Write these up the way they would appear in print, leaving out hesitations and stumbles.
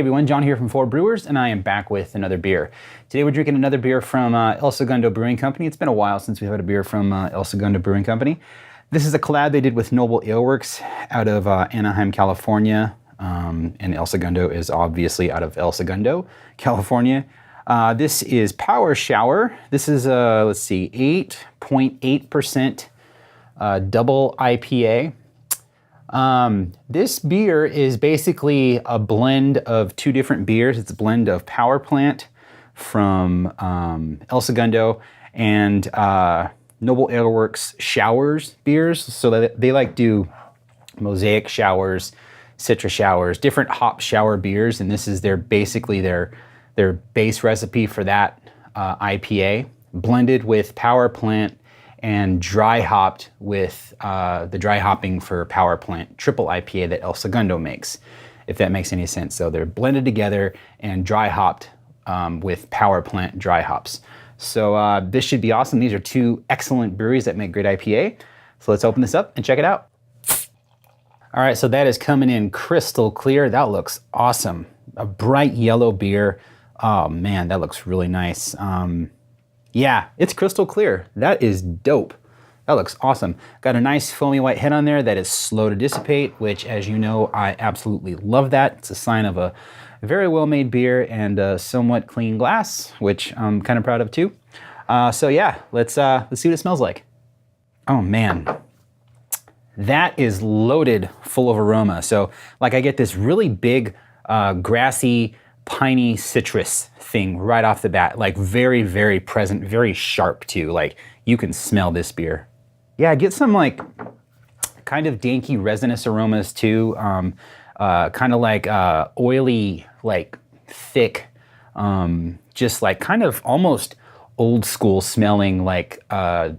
Hey everyone, John here from Brewers, and I am back with another beer. Today we're drinking another beer from El Segundo Brewing Company. It's been a while since we've had a beer from El Segundo Brewing Company. This is a collab they did with Noble Ale Works out of Anaheim, California. And El Segundo is obviously out of El Segundo, California. This is Power Shower. This is, 8.8% double IPA. This beer is basically a blend of two different beers. It's a blend of Power Plant from El Segundo and Noble Ale Works Showers beers. So they like do Mosaic Showers, Citra Showers, different hop shower beers, and this is basically their base recipe for that IPA, blended with Power Plant and dry hopped with the dry hopping for Power Plant triple IPA that El Segundo makes, if that makes any sense. So they're blended together and dry hopped with Power Plant dry hops. So this should be awesome. These are two excellent breweries that make great IPA. So let's open this up and check it out. All right, so that is coming in crystal clear. That looks awesome. A bright yellow beer. Oh man, that looks really nice. Yeah, it's crystal clear. That is dope. That looks awesome. Got a nice foamy white head on there that is slow to dissipate, which, as you know, I absolutely love that. It's a sign of a very well-made beer and a somewhat clean glass, which I'm kind of proud of too. So yeah, let's see what it smells like. Oh man, that is loaded full of aroma. So like I get this really big grassy, piney citrus thing right off the bat, like very, very present, very sharp too. Like you can smell this beer. Yeah, I get some like kind of danky resinous aromas too. Kind of like oily, like thick, just like kind of almost old school smelling like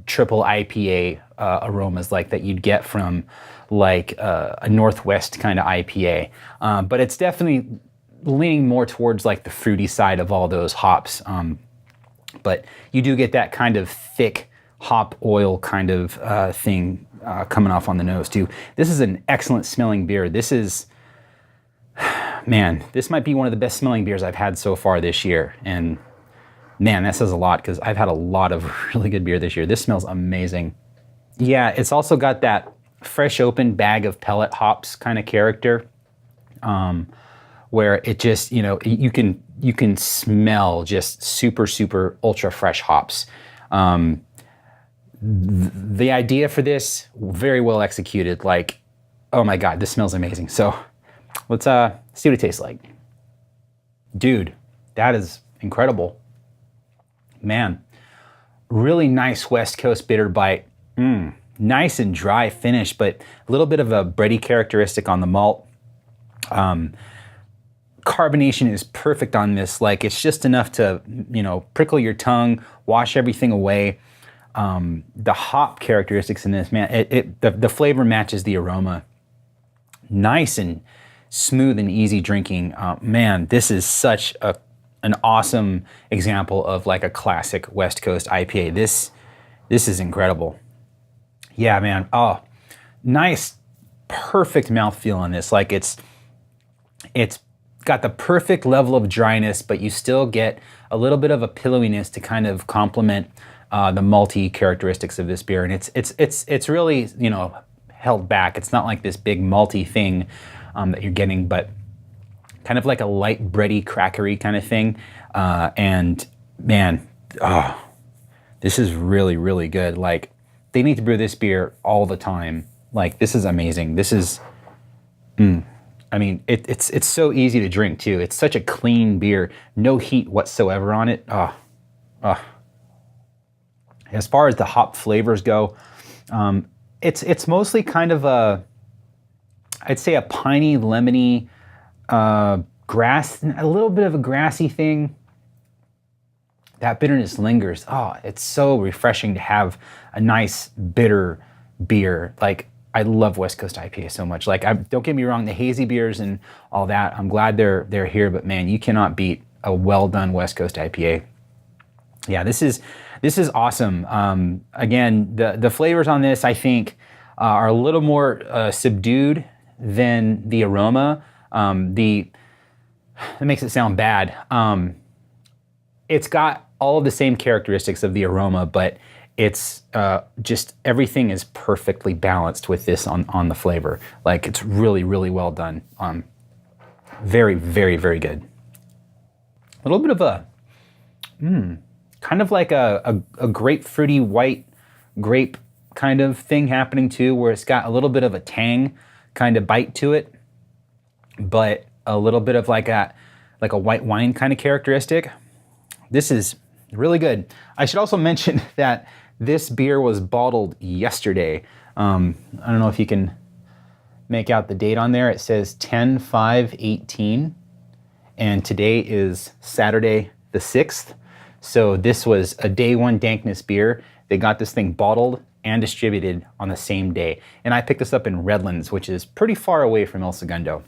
triple IPA aromas like that you'd get from like a Northwest kind of IPA. But it's definitely leaning more towards like the fruity side of all those hops. But you do get that kind of thick hop oil kind of thing coming off on the nose too. This is an excellent smelling beer. This is, man, this might be one of the best smelling beers I've had so far this year. And man, that says a lot because I've had a lot of really good beer this year. This smells amazing. Yeah, it's also got that fresh open bag of pellet hops kind of character. Where it just, you know, you can smell just super, super ultra fresh hops. The idea for this, very well executed. Like, oh my God, this smells amazing. So let's see what it tastes like. Dude, that is incredible. Man, really nice West Coast bitter bite. Nice and dry finish, but a little bit of a bready characteristic on the malt. Carbonation is perfect on this. Like it's just enough to, you know, prickle your tongue, wash everything away. The hop characteristics in this, man, the flavor matches the aroma. Nice and smooth and easy drinking. Man, this is such an awesome example of like a classic West Coast IPA. This is incredible. Yeah, man. Oh, nice, perfect mouthfeel on this. Like it's got the perfect level of dryness, but you still get a little bit of a pillowiness to kind of complement the malty characteristics of this beer. And it's really, you know, held back. It's not like this big malty thing that you're getting, but kind of like a light bready, crackery kind of thing. And man, this is really, really good. Like they need to brew this beer all the time. Like this is amazing. This is, I mean, it's so easy to drink too. It's such a clean beer, no heat whatsoever on it. As far as the hop flavors go, it's mostly kind of I'd say a piney, lemony, grass, a little bit of a grassy thing. That bitterness lingers. Oh, it's so refreshing to have a nice bitter beer. Like I love West Coast IPA so much. Like, don't get me wrong, the hazy beers and all that, I'm glad they're here, but man, you cannot beat a well done West Coast IPA. Yeah, this is awesome. Again, the flavors on this, I think, are a little more subdued than the aroma. that makes it sound bad. It's got all of the same characteristics of the aroma, but it's just everything is perfectly balanced with this on the flavor. Like, it's really, really well done. Very, very, very good. A little bit of a, kind of like a grapefruity white grape kind of thing happening too, where it's got a little bit of a tang kind of bite to it, but a little bit of like a white wine kind of characteristic. This is really good. I should also mention that this beer was bottled yesterday. I don't know if you can make out the date on there. It says 10/5/18, and today is Saturday the 6th. So this was a day one dankness beer. They got this thing bottled and distributed on the same day. And I picked this up in Redlands, which is pretty far away from El Segundo.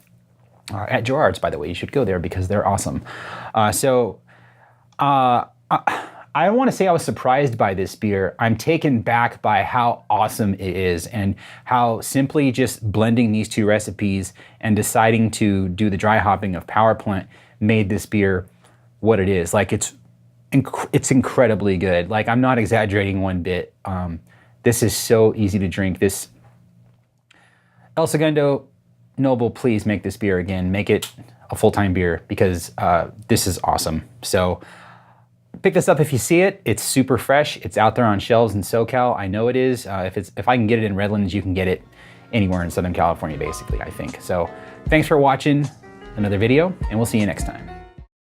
At Gerard's, by the way, you should go there because they're awesome. I want to say I was surprised by this beer. I'm taken back by how awesome it is and how simply just blending these two recipes and deciding to do the dry hopping of Power Plant made this beer what it is. Like, it's incredibly good. Like, I'm not exaggerating one bit. This is so easy to drink. This El Segundo Noble, please make this beer again. Make it a full-time beer because this is awesome. So pick this up if you see it. It's super fresh. It's out there on shelves in SoCal. I know it is. If I can get it in Redlands, you can get it anywhere in Southern California, basically, I think. So thanks for watching another video, and we'll see you next time.